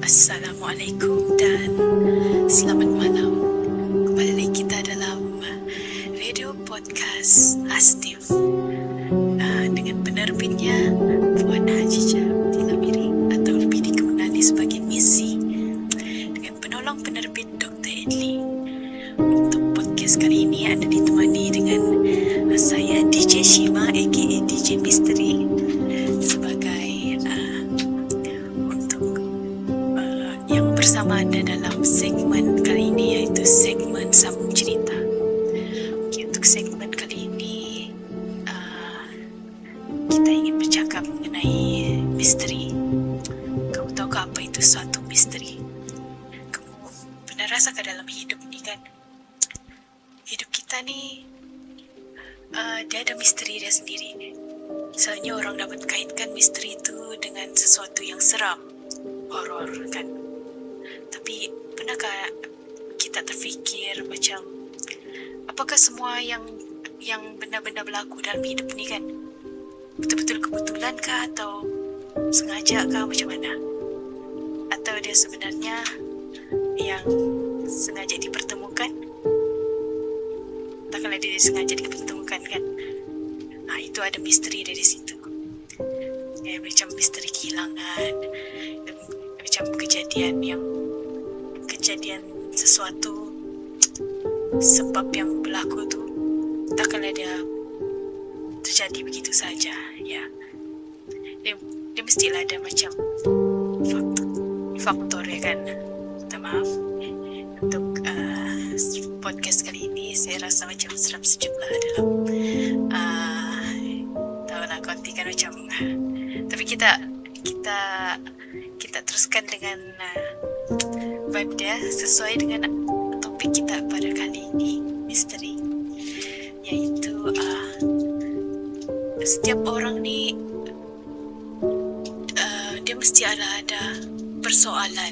Assalamualaikum dan selamat malam. Kembali lagi kita dalam radio podcast Astif dengan penerbitnya Puan Hajijah Tilamiri atau lebih dikenali sebagai Missy, dengan penolong penerbit Dr. Edli. Untuk podcast kali ini anda ditemani dengan saya DJ Shima aka DJ Misteri sebagai yang bersama anda dalam segmen kali ini, iaitu segmen Sambung Cerita. Okay, untuk segmen kali ini kita ingin bercakap mengenai misteri. Kamu tahukah apa itu suatu misteri? Kamu pernah rasakan dalam hidup ni kan, hidup kita ni dia ada misteri dia sendiri. Misalnya orang dapat kaitkan misteri itu dengan sesuatu yang seram, horor kan. Tapi pernahkah kita terfikir macam apakah semua yang benar-benar berlaku dalam hidup ni kan betul-betul kebetulan kah atau sengaja kah, macam mana? Atau dia sebenarnya yang sengaja dipertemukan? Takkanlah dia sengaja dipertemukan kan? Itu ada misteri dari situ. Macam misteri kehilangan, macam kejadian sesuatu sebab yang berlaku tu takkanlah dia terjadi begitu saja ya. Dia mestilah ada macam faktor ya kan. Minta maaf untuk podcast kali ini, saya rasa macam seram sejuk lah dalam tahulah konti kan macam, tapi kita teruskan dengan vibe dia sesuai dengan topik kita pada kali ini, misteri, iaitu setiap orang ni dia mesti ada persoalan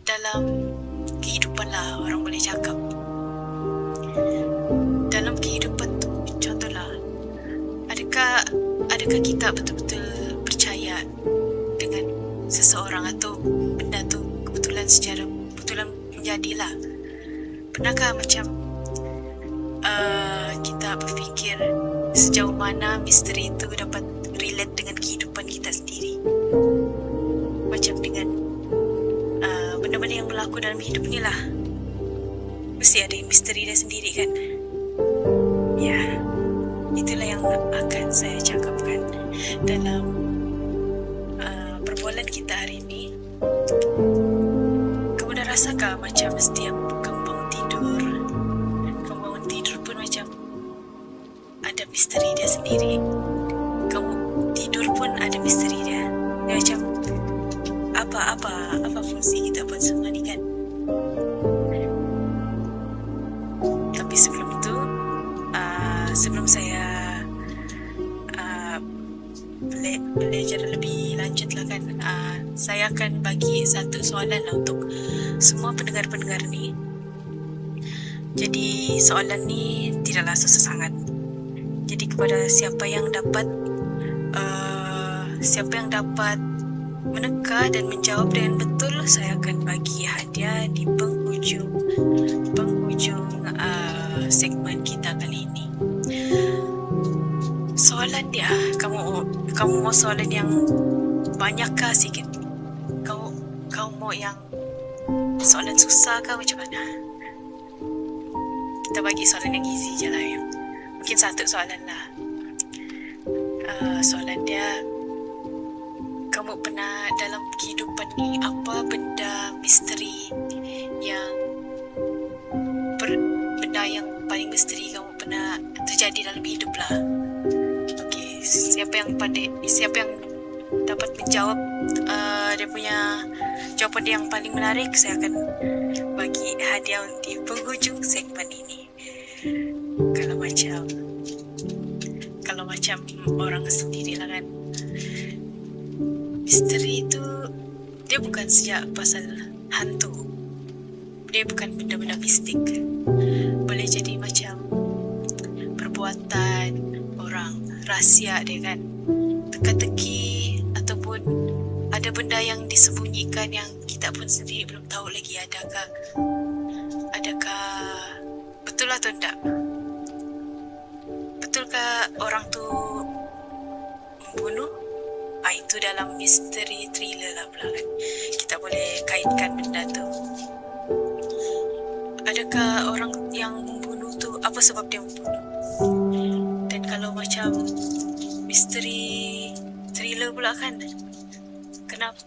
dalam kehidupan lah, orang boleh cakap. Dalam kehidupan tu, contohlah, adakah kita betul-betul percaya dengan seseorang atau benda tu kebetulan menjadilah. Pernahkah macam kita berfikir sejauh mana misteri itu dapat relate dengan kehidupan kita sendiri, macam dengan benda-benda yang berlaku dalam hidup ni lah, mesti ada misteri dia sendiri kan. Ya, itulah yang akan saya cakapkan dalam perbualan kita hari ini. Kamu dah rasakah macam setiap kamu bangun tidur pun macam ada misteri dia sendiri? Kamu tidur pun ada misteri dia. Dia macam apa fungsi kita buat semua ni kan? Tapi sebelum itu, sebelum saya belajar lebih lanjut lah kan, saya akan bagi satu soalan lah untuk semua pendengar-pendengar ni. Jadi soalan ni tidaklah susah sangat. Jadi kepada siapa yang dapat meneka dan menjawab dengan betul, saya akan bagi hadiah di penghujung segmen kita kali ini. Soalan dia, kamu mau soalan yang banyak kah sikit? Kau mau yang soalan susah kah, macam mana? Kita bagi soalan yang easy je lah ya. Mungkin satu soalan lah. Soalan dia, kamu pernah dalam kehidupan ni, apa benda misteri benda yang paling misteri kamu pernah terjadi dalam hidup lah. Okay, siapa yang dapat menjawab dia punya jawapan yang paling menarik, saya akan bagi hadiah di penghujung segmen ini. Kalau macam orang sendiri lah kan, misteri itu dia bukan sejak pasal hantu, dia bukan benda-benda mistik. Boleh jadi macam perbuatan orang, rahsia dia kan, teka-teki ataupun ada benda yang disembunyikan yang kita pun sendiri belum tahu lagi. Adakah betul atau tidak? Betulkah orang tu membunuh? Itu dalam misteri thriller lah pula kan. Kita boleh kaitkan benda tu. Adakah orang yang membunuh tu, apa sebab dia membunuh? Dan kalau macam misteri thriller pula kan, kenapa?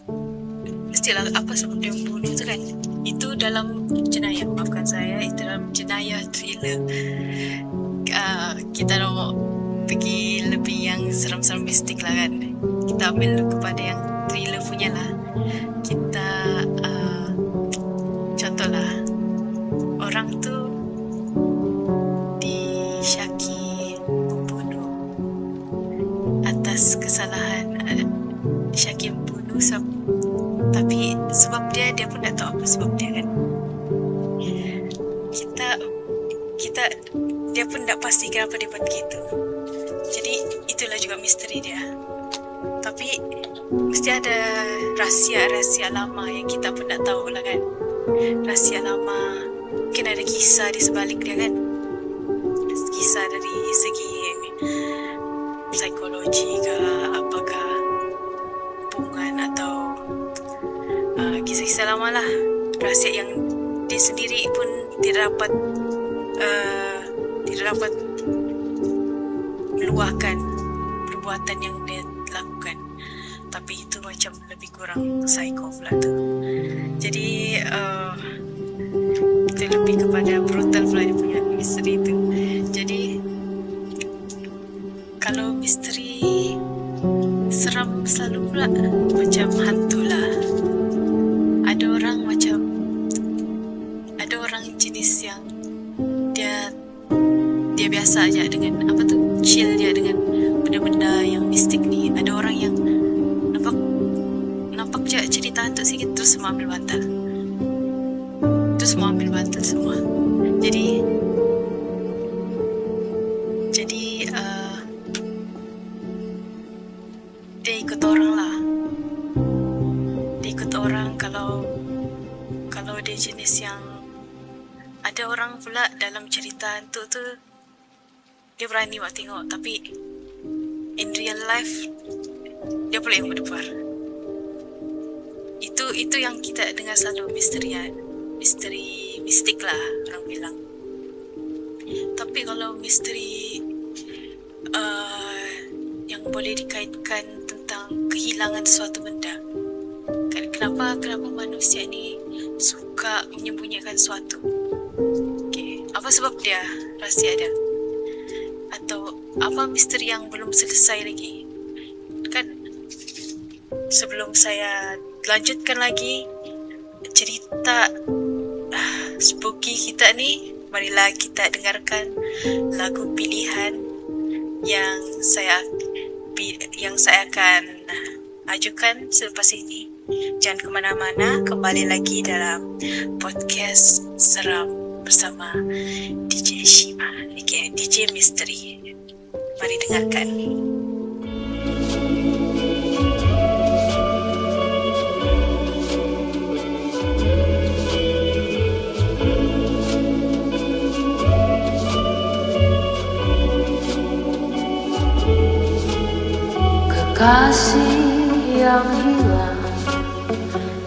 Mestilah apa sebab dia membunuh tu kan. Itu dalam jenayah, maafkan saya, itu dalam jenayah thriller. Kita nak pergi lebih yang seram-seram mistik lah kan. Kita ambil kepada yang thriller punya lah. Kita contohlah, orang tu disyaki membunuh atas kesalahan. Disyaki membunuh tapi sebab dia pun tak tahu apa sebab dia kan. Dia pun tak pasti kenapa dia buat begitu. Jadi itulah juga misteri dia. Tapi mesti ada rahsia lama yang kita pun tak tahu lah kan. Rahsia lama, mungkin ada kisah di sebalik dia kan. Kisah dari segi psikologi ke apakah, hubungan atau kisah-kisah lama lah. Rahsia yang dia sendiri pun tidak dapat meluahkan perbuatan yang dia lakukan. Tapi itu macam lebih kurang psycho pula tu. Jadi itu lebih kepada brutal pula dia punya misteri tu. Jadi kalau misteri seram selalu pula macam hantu lah. Ada orang jenis yang dia biasa aja dengan chill dia dengan benda-benda yang mistik ni. Ada orang yang nampak je cerita hantu sikit terus semua ambil bantal. Semua. Jadi dia ikut orang lah. Dia ikut orang kalau dia jenis yang ada orang pula dalam cerita hantu tu dia berani buat tengok, tapi in real life dia pula yang berdebar. Itu yang kita dengar selalu, misteri mistik lah orang bilang. Tapi kalau misteri yang boleh dikaitkan tentang kehilangan suatu benda, kenapa manusia ni suka menyembunyikan suatu? Apa sebab dia, rahsia dia? Atau apa misteri yang belum selesai lagi? Kan sebelum saya lanjutkan lagi cerita spooky kita ni, marilah kita dengarkan lagu pilihan yang saya akan ajukan selepas ini. Jangan ke mana-mana, kembali lagi dalam podcast seram bersama DJ Shima, DJ Misteri. Mari dengarkan. Kekasih yang hilang,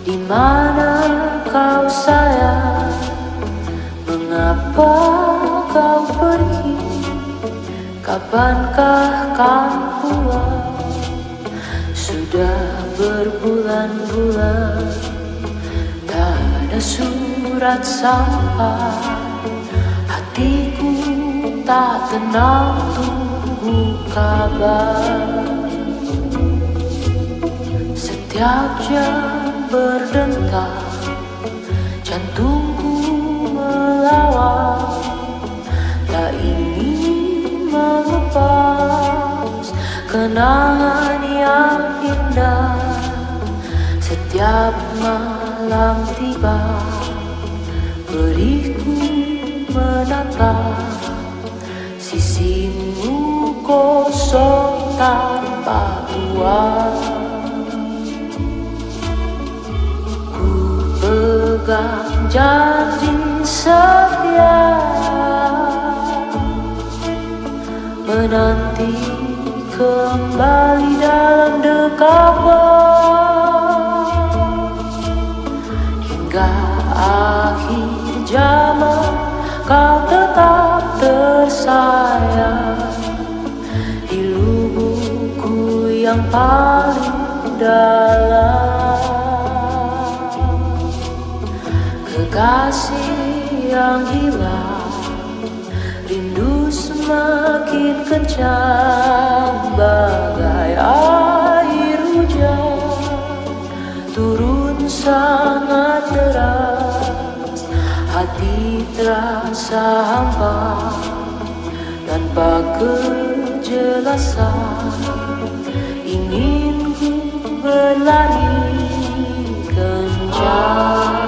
di mana kau sayang? Mengapa kau pergi? Kapankah kau pulang? Sudah berbulan-bulan tak ada surat sampai. Hatiku tak tenang tunggu kabar. Setiap jam berdetak, jantungku melawat, tak ingin melepas kenangan yang indah. Setiap malam tiba, beriku menatap sisimu kosong tanpa ruang. pegang janji setia, menanti kembali dalam dekapmu, hingga akhir zaman kau tetap tersayang di lubukku yang paling dalam. Kekasih yang hilang, rindu semakin kencang, bagai air hujan turun sangat deras. Hati terasa hampa tanpa kejelasan, ingin ku berlari kencang.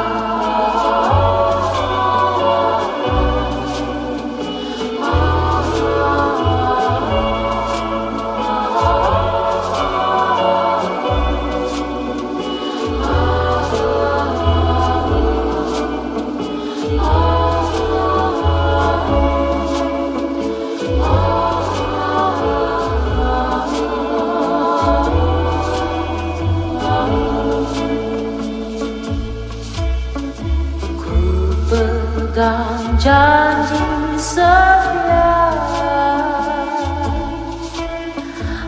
Pegang janji setia,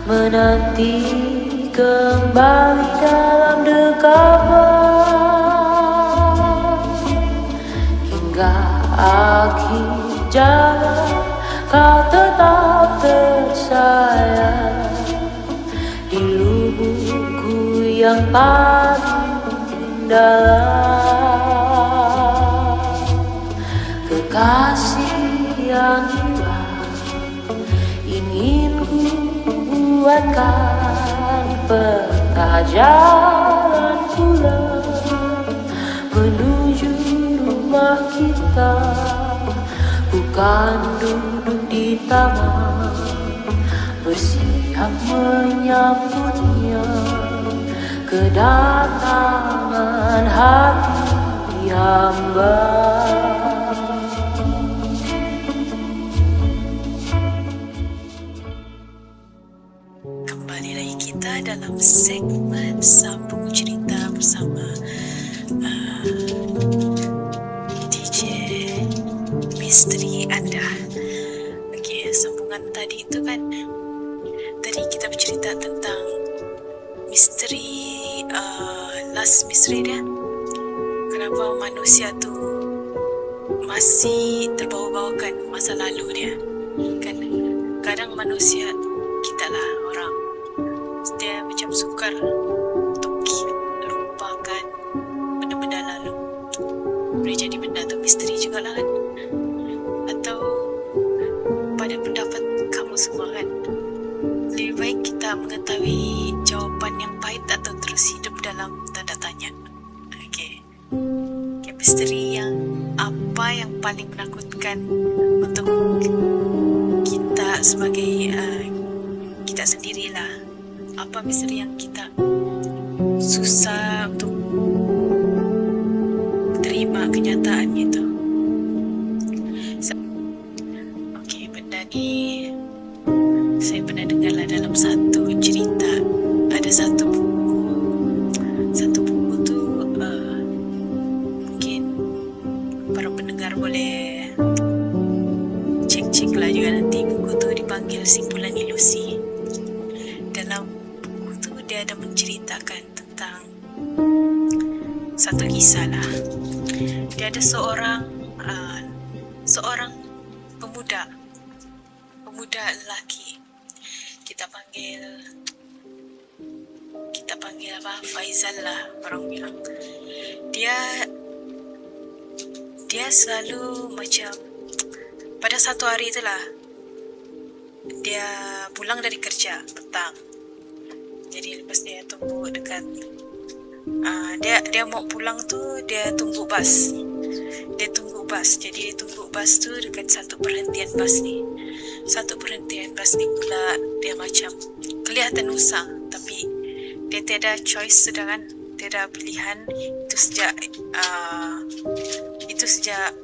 menanti kembali dalam dekapmu, hingga akhir zaman kau tetap tersayang di lubukku yang paling dalam. Kekasih yang hilang, ingin ku buatkan peta jalan pulang menuju rumah kita, bukan duduk di taman bersiap menyambutnya, kedatangan hati hamba. Kembali lagi kita dalam segmen Sambung Cerita bersama DJ Misteri Anda. Okey, sambungan tadi itu kan, tadi kita bercerita tentang misteri, last misteri dia. Kenapa manusia tu masih terbawa-bawakan masa lalu dia. Kan kadang manusia, kita lah orang, dia macam sukar untuk lupakan benda-benda lalu. Boleh jadi benda tu misteri jugalah kan. Atau pada pendapat kamu semua kan, lebih baik kita mengetahui jawapan yang pahit atau terus hidup dalam tanda tanya. Okey, misteri yang apa yang paling menakutkan untuk kita sebagai kita sendirilah. Apa misteri yang kita susah untuk terima kenyataannya itu. Okey, benda ni saya pernah dengarlah dalam satu cerita. Ada satu buku tu mungkin para pendengar boleh cek lah juga nanti. Buku tu dipanggil Simpulan Ilusi. Dalam buku tu dia ada menceritakan tentang satu kisah lah. Dia ada seorang pemuda lelaki. Kita panggil apa, Faizal lah orang bilang. Dia selalu macam, pada satu hari itulah dia pulang dari kerja petang. Jadi lepas dia tunggu dekat dia mau pulang tu, dia tunggu bas. Jadi dia tunggu bas tu dekat satu perhentian bas ni. Pula dia macam kelihatan usang, tapi dia tiada choice sudah kan. dia dah pilihan itu sejak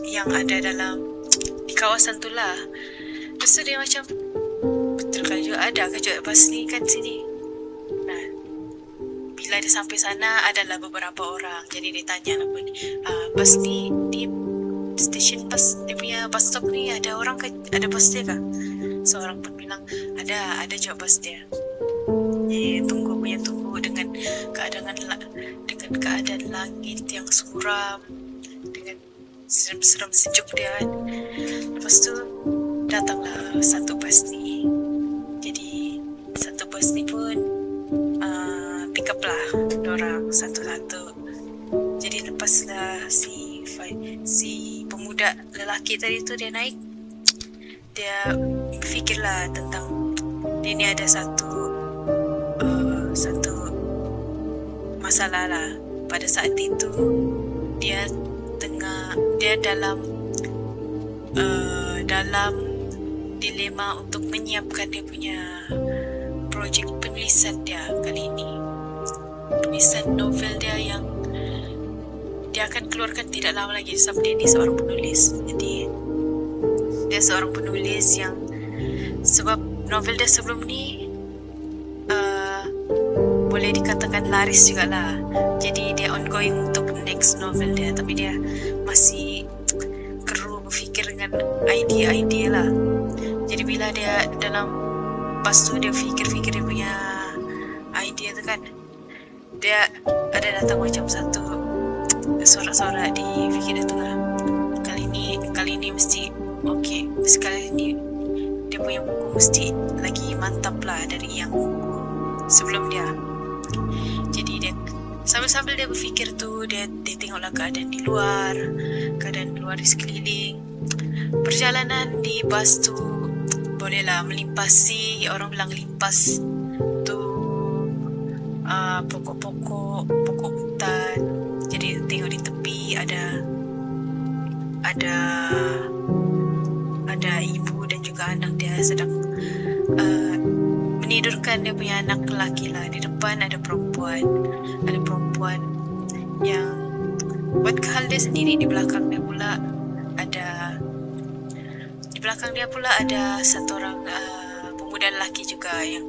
yang ada dalam di kawasan tu lah. Lepas tu dia macam, betul kan juga, ada ke juga bas ni kan sini. Nah, bila dia sampai sana adalah beberapa orang. Jadi dia tanya lah pun, bas ni di stesen bas, dia punya bus stop ni ada orang ke, ada bas dia kah? Seorang pun bilang ada juga bas dia. Jadi tunggu dengan keadaan langit yang suram, dengan seram-seram sejuk dia kan. Lepas tu datanglah satu bas ni. Jadi satu bas ni pun pick up lah dorang satu-satu. Jadi lepaslah si pemuda lelaki tadi tu dia naik, dia fikirlah tentang dia ni ada satu masalah lah. Pada saat itu dia dalam dilema untuk menyiapkan dia punya projek penulisan dia kali ini. Penulisan novel dia yang dia akan keluarkan tidak lama lagi. Sebab dia ni seorang penulis. Jadi dia seorang penulis yang, sebab novel dia sebelum ni boleh dikatakan laris juga lah. Jadi dia ongoing untuk next novel dia, tapi dia masih perlu berfikir dengan idea lah. Jadi bila dia dalam pas tu dia fikir dia punya idea tu kan, dia ada datang macam satu sorak-sorak di fikir dia tu lah. Kali ni mesti okay. Sekali ni dia punya buku mesti lagi mantap lah dari yang buku sebelum dia. Jadi dia sambil dia berfikir tu, dia tengoklah keadaan di luar di sekeliling. Perjalanan di bas tu bolehlah melimpasi, orang bilang limpas tu pokok hutan. Jadi tengok di tepi ada ibu dan juga anak dia sedang menidurkan dia punya anak lelaki lah. Di depan ada perempuan yang buat hal dia sendiri. Di belakang dia pula ada satu orang pemuda lelaki juga yang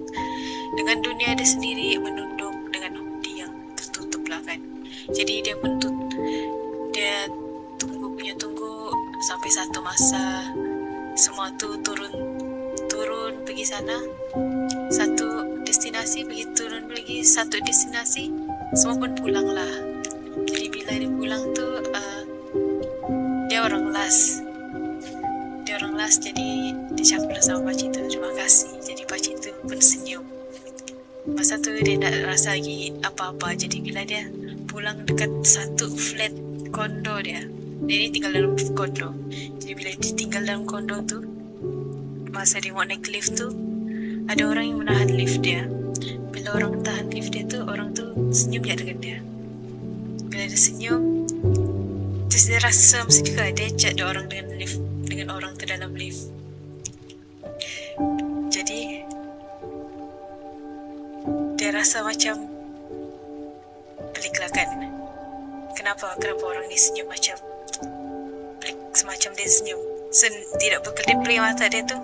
dengan dunia dia sendiri menunduk dengan hoodie yang tertutup lah kan. Jadi dia tunggu sampai satu masa semua tu turun pergi sana, satu destinasi, pergi turun lagi satu destinasi, semua pun pulang lah. Jadi bila dia pulang tu dia orang last, jadi dia cakap sama pakcik tu terima kasih. Jadi pakcik tu pun senyum. Masa tu dia tak rasa lagi apa-apa. Jadi bila dia pulang dekat satu flat kondo dia ni tinggal dalam kondo. Jadi bila dia tinggal dalam kondo tu, masa dia mau naik lift tu, ada orang yang menahan lift dia. Bila orang tahan lift dia tu, orang tu senyum je dengan dia. Bila dia senyum, terus dia rasa mesti juga dia chat orang dengan orang tu dalam lift. Jadi dia rasa macam pelik lah kan. Kenapa orang ni senyum macam pelik, semacam dia senyum tidak berkedip-kedip mata dia tu.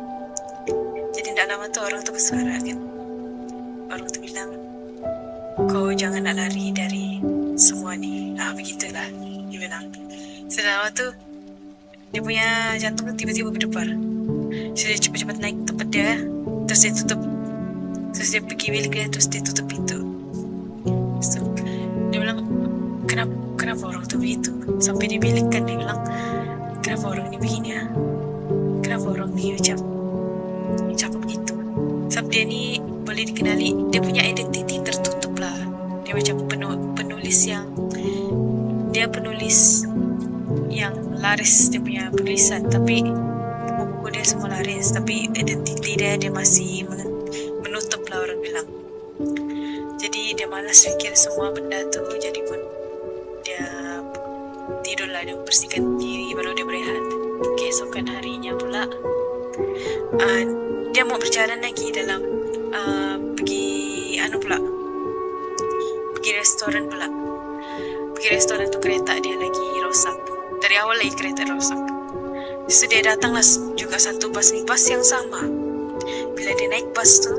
Jadi tak lama tu orang tu bersuara kan. Orang tu bilang, kau jangan nak lari dari semua ni. Begitulah dia bilang. Selama tu dia punya jantung tiba-tiba berdebar. So dia cepat-cepat naik tempat dia, terus dia tutup. Terus dia pergi bilik dia, terus dia tutup pintu. So dia bilang, kenapa orang tu begitu? Sampai dia bilik kan, dia bilang, kenapa orang ni begini ya? Kenapa orang ni macam cakap begitu? Sebab dia ni boleh dikenali, dia punya identiti tertutup lah. Dia macam penulis yang laris dia punya penulisan, tapi buku dia semua laris, tapi identiti dia masih menutup lah orang bilang. Jadi dia malas fikir semua benda tu. Jadi pun dia tidur lah, dia bersihkan diri, baru dia berehat. Keesokan harinya pula dia mau berjalan lagi dalam pergi pergi restoran pula. Pergi restoran tu kereta dia lagi rosak. Dari awal lagi kereta rosak. So dia datanglah juga satu bas yang sama. Bila dia naik bas tu,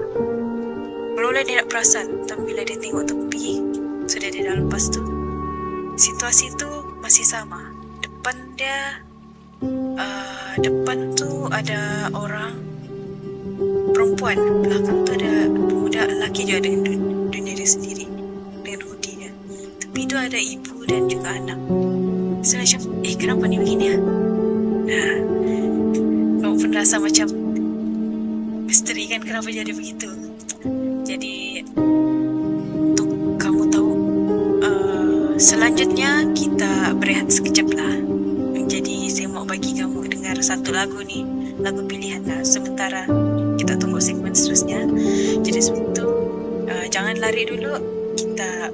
mula dia tak perasan, tapi bila dia tengok tepi, sudah dia dalam bas tu. Situasi tu masih sama. Depan tu ada orang perempuan, belakang tu ada pemuda lelaki juga dengan dunia dia sendiri, dengan Rudi dia. Tepi tu ada ibu dan juga anak. So macam, kenapa ni begini ya? Nah, kamu pun rasa macam misteri kan, kenapa jadi begitu. Jadi untuk kamu tahu, selanjutnya kita berehat sekejap lah. Jadi saya mau bagi kamu dengar satu lagu ni, lagu pilihan lah. Sementara kita tunggu segmen seterusnya. Jadi sebelum itu jangan lari dulu, kita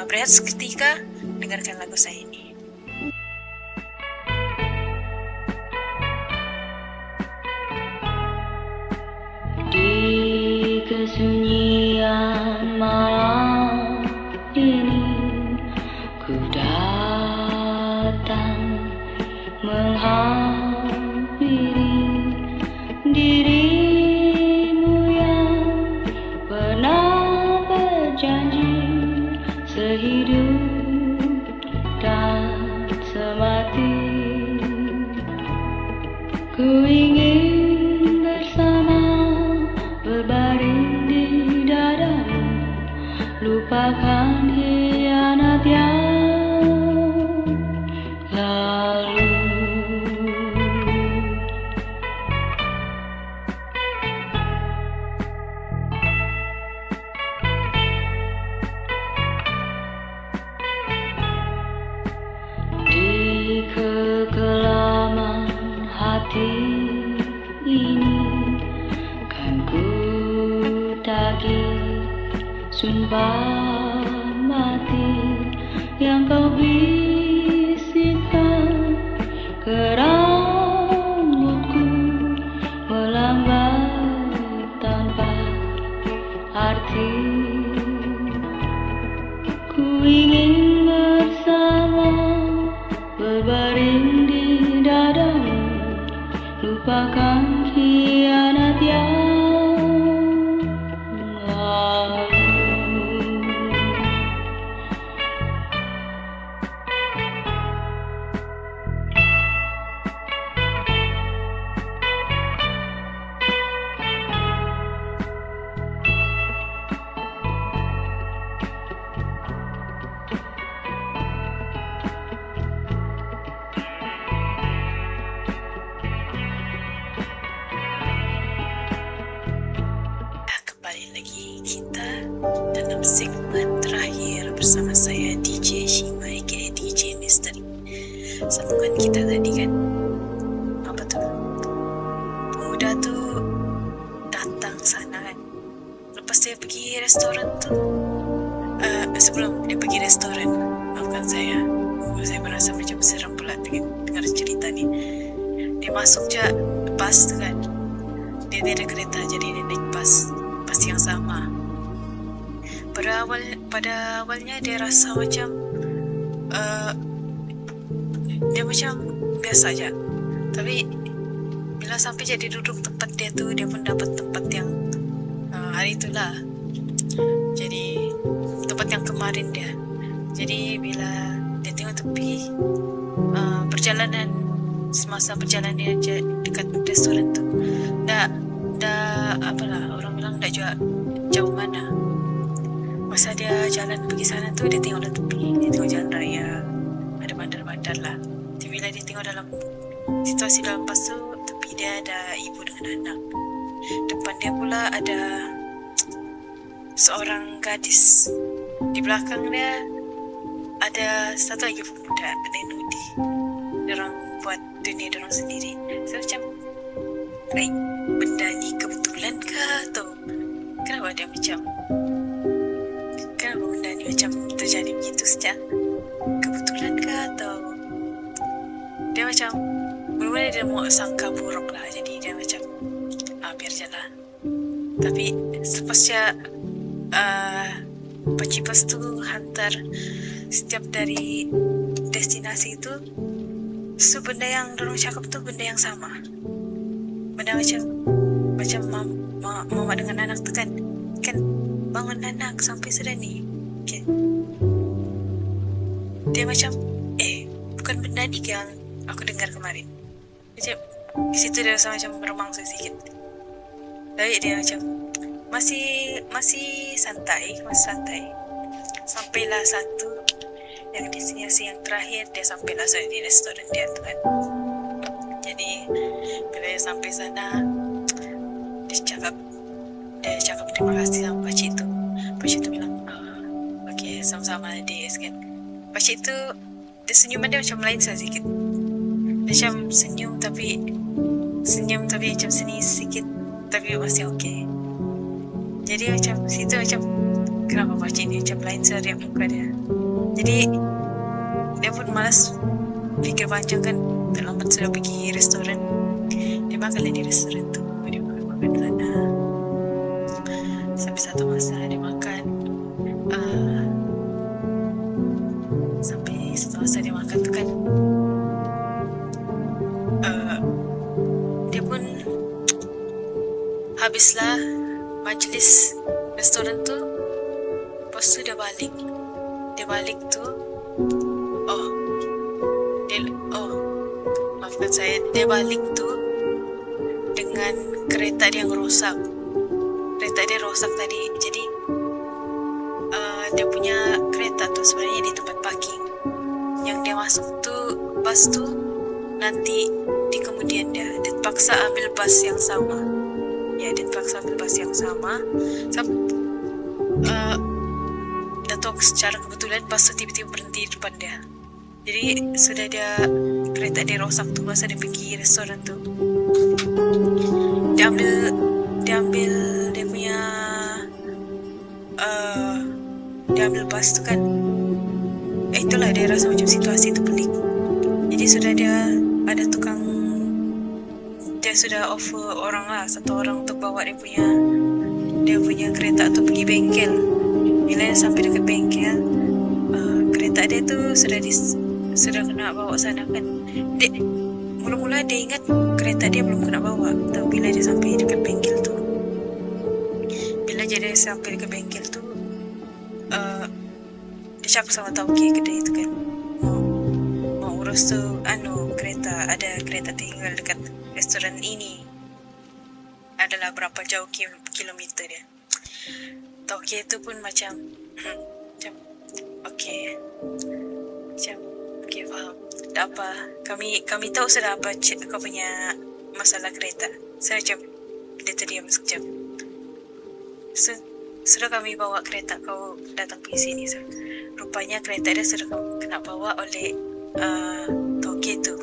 berehat seketika, dengarkan lagu saya ini. Di kesunyian malam ini ku datang menghampiri dirimu yang pernah berjanji sehidup dan semati. Ku ingin bersama berbaring di dadamu, lupakan hianat yang lalu. Di kekelaman hati ini kan ku tagih sumpah mati yang kau bisikkan ke rambutku, melambai tanpa arti. Ku ingin bersama berbaring di dadamu, lupakan hianat yang lalu. Kembali lagi kita dalam segmen terakhir bersama saya DJ Shima aka DJ Misteri. Sambungan kita tadi kan, apa tu, pemuda tu datang sana kan. Lepas dia pergi restoran tu, sebelum dia pergi restoran, maafkan saya merasa macam seram pula dengar cerita ni. Dia masuk je bas tu kan, dia ada kereta, jadi dia naik bas yang sama. Pada awalnya dia rasa macam dia macam biasa aja. Tapi bila sampai jadi duduk tempat dia tu, dia pun dapat tempat yang hari itulah. Jadi tempat yang kemarin dia. Jadi bila dia tengok tepi, semasa perjalanan dia dekat restoran tu, dah apalah, orang bilang dah jauh mana. Masa dia jalan pergi sana tu, dia tengok tepi, dia tengok jalan raya, ada bandar-bandar lah. Tapi bila dia tengok dalam situasi dalam bas tu, tepi dia ada ibu dengan anak. Depan dia pula ada seorang gadis. Di belakang dia ada satu lagi pemuda dengan Rudi. Diorang buat dunia diorang sendiri. So macam, benda ni kebetulan ke atau kenapa benda ni macam terjadi begitu saja? Kebetulan ke atau dia macam mula-mula dia mau sangka buruk lah, jadi dia macam biar je lah. Tapi selepas dia Pakcik Bas tu hantar setiap dari destinasi itu, so benda yang dorang cakap tu benda yang sama. Benda macam mama dengan anak tu kan bangun anak sampai sudah ni. Okay. Dia macam bukan benda ni yang aku dengar kemarin. Macam di situ dia rasa macam meremang sedikit. Tapi dia macam masih santai. Sampailah satu yang destinasi yang terakhir, dia sampailah di restoran dia tu kan. Jadi bila dia sampai sana, dia cakap terima kasih sama pakcik tu. Pakcik tu bilang okay, sama-sama adik kan. Pakcik tu dia senyuman dia macam lain sedikit. Macam senyum tapi macam seni sikit, tapi masih okay. Jadi macam situ macam kenapa pakcik ni macam lain dari muka dia. Jadi dia pun malas fikir panjang kan, terlambat sudah pergi restoran. Dia makanlah di restoran tu. Dia makan sana. Sampai satu masa dia makan. Sampai satu masa dia makan tu kan, dia pun habislah majlis restoran tu. Lepas tu dia balik tu. Maafkan saya, dia balik tu dengan kereta dia yang rosak. Kereta dia rosak tadi. Jadi dia punya kereta tu sebenarnya di tempat parking. Yang dia masuk tu bas tu nanti di kemudian dia terpaksa ambil bas yang sama. Ya, dia terpaksa ambil bas yang sama. Datuk secara kebetulan bas tu tiba-tiba berhenti di depan dia. Jadi sudah dia kereta dia rosak tu masa dia pergi restoran tu. Dia ambil dia punya dia ambil bas tu kan. Itulah dia rasa macam situasi tu pelik. Jadi sudah dia ada tukang, dia sudah offer orang lah, satu orang untuk bawa dia punya kereta tu pergi bengkel. Bila dia sampai dekat bengkel, kereta dia tu sudah kena bawa sana kan. Mula-mula dia ingat kereta dia belum kena bawa. Tapi bila dia sampai dekat bengkel tu, dia cakap sama tauke kedai tu kan, mau urus tu kereta, ada kereta tinggal dekat restoran ini, adalah berapa jauh kilometer dia. Tauke tu pun macam okay, faham. Tak apa, kami tahu sudah apa kau punya masalah kereta. Saya macam dia terdiam sekejap. Sudah kami bawa kereta kau datang ke sini. Rupanya kereta dia sudah kena bawa oleh Tauke tu.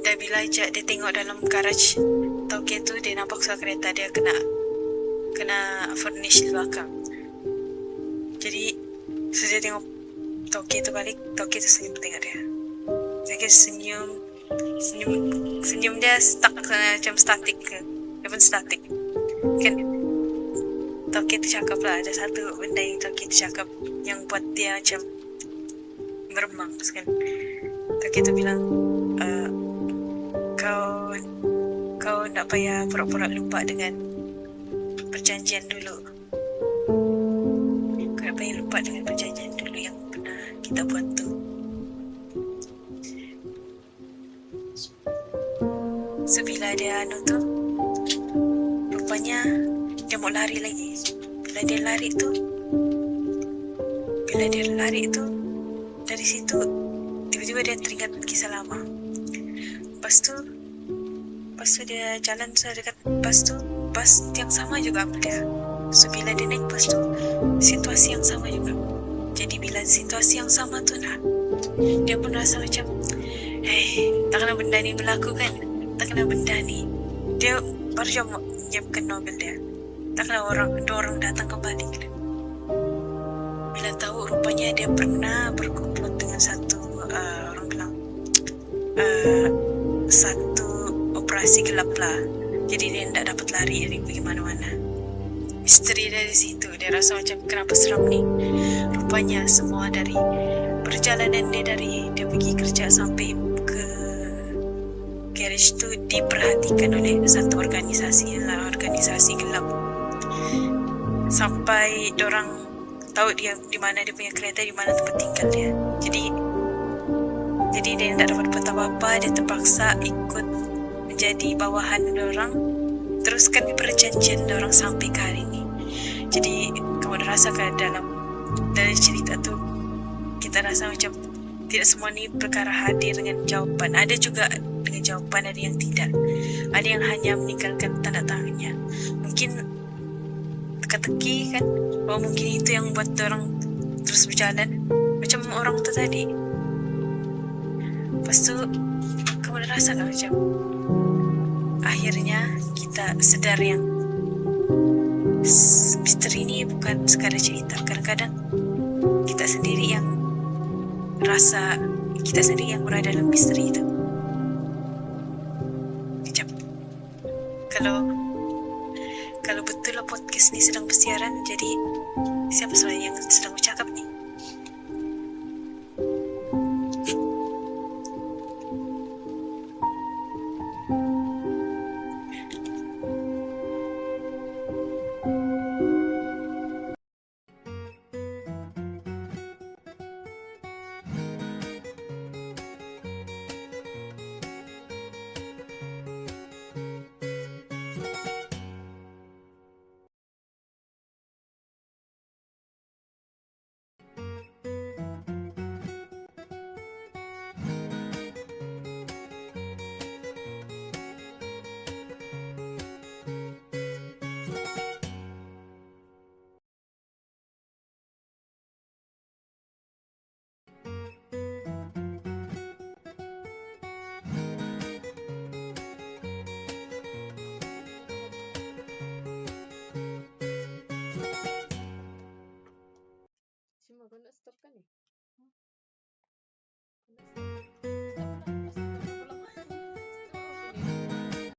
Dan bila dia tengok dalam garaj Tauke tu, dia nampak kereta dia kena furnish di belakang. Jadi sudah tengok Tauke tu balik, Tauke tu senyum tengok dia. Saya kira senyum dia stuck macam statik ke. Dia pun statik kan. Tauke tu cakap lah, ada satu benda yang Tauke tu cakap yang buat dia macam meremang kan. Tauke tu bilang, kau tak payah pura-pura lupa dengan perjanjian dulu. Kau tak payah lupa dengan perjanjian dulu yang pernah kita buat tu. So bila dia tu, rupanya dia mau lari lagi. Bila dia lari tu, dari situ tiba-tiba dia teringat kisah lama. Lepas tu dia jalan dekat bas tu, bas yang sama juga ambil dia. So bila dia naik bas tu, situasi yang sama juga. Jadi bila situasi yang sama tu dia pun rasa macam tak kena benda ni berlaku kan. Tak kena benda ni. Dia baru je menyiapkan Nobel dia. Tak kena dua orang datang kembali. Bila tahu rupanya dia pernah berkumplot dengan satu orang bilang satu operasi gelap lah. Jadi dia tidak dapat lari dari pergi mana-mana. misteri dari situ. Dia rasa macam kenapa seram ni. Rupanya semua dari perjalanan dia dari dia pergi kerja sampai ke garage tu diperhatikan oleh satu organisasi gelap. Sampai dorang tahu dia di mana dia punya kereta, di mana tempat tinggal dia. Jadi dia tidak dapat buat apa-apa. Dia terpaksa ikut menjadi bawahan dorang, teruskan perjanjian dorang sampai ke hari ini. Jadi kamu rasakan dari cerita tu, kita rasa macam tidak semua ni perkara hadir dengan jawapan. Ada juga dengan jawapan, ada yang tidak. Ada yang hanya meninggalkan tanda tangannya. Mungkin teka-teki kan, mungkin itu yang buat orang terus berjalan macam orang tu tadi. Lepas tu kamu rasa kan macam akhirnya kita sedar yang misteri ni bukan sekadar cerita. Kadang-kadang kita sendiri yang rasa, kita sendiri yang berada dalam misteri itu. Kejap. Kalau betul lah podcast ni sedang bersiaran, jadi siapa sebenarnya yang sedang bercakap ni?